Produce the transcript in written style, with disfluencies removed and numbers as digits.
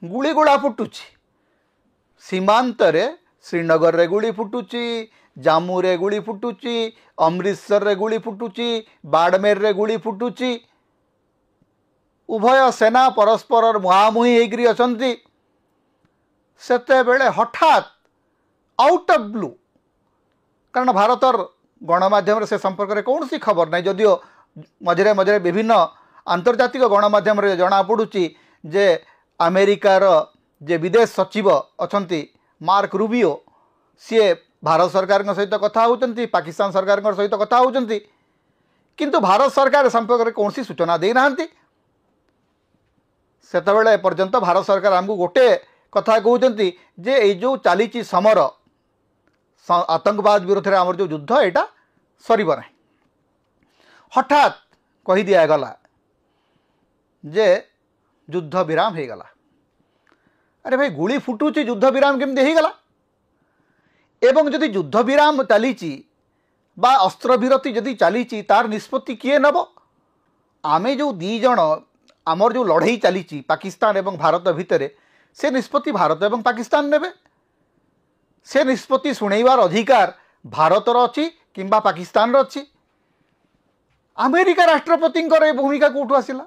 गुड़ीगुड़ा फुटुची सीमांतरे श्रीनगर रे गुड़ी फुटुची जम्मू रे गुड़ी फुटुची अमृतसर रे गुड़ी फुटुची बाड़मेर रे गुड़ी फुटुची उभय सेना परस्पर मुहांमुही होकरी अछंती सेते बेले हठात आउट ऑफ ब्लू कारण भारतर गणमाध्यम से संपर्क में कौन सी खबर नहीं जदियो मझे मझे विभिन्न आंतर्जातिक गणमाध्यम जना पड़ुची जे अमेरिकार जे विदेश सचिव अछंती मार्क रूबियो सी भारत सरकार सहित कथा होचंती पाकिस्तान सरकार सहित कथा होचंती किंतु भारत सरकार संपर्क में कौन सी सूचना देना सेतबेले पर्यंत भारत सरकार आमको गोटे कथा कहते जे ये जो चली समर आतंकवाद विरोध में आमर जो युद्ध यहाँ सरब ना हठात कही दिगला जे युद्ध विराम हो गला। अरे भाई गुली फुटुची युद्ध विराम केमती हो गला एवं जदि युद्ध विराम चली बा अस्त्र विरति जदि चली तार निष्पत्ति किए नब आमे जो दी जण आमर जो लड़ाई चली पाकिस्तान एवं भारत भितर से निष्पत्ति भारत एवं पाकिस्तान नेबे से निष्पत्ति शुणेबार अधिकार भारतर अच्छी किंबा पाकिस्तान अच्छी अमेरिका राष्ट्रपति भूमिका कौटू आसला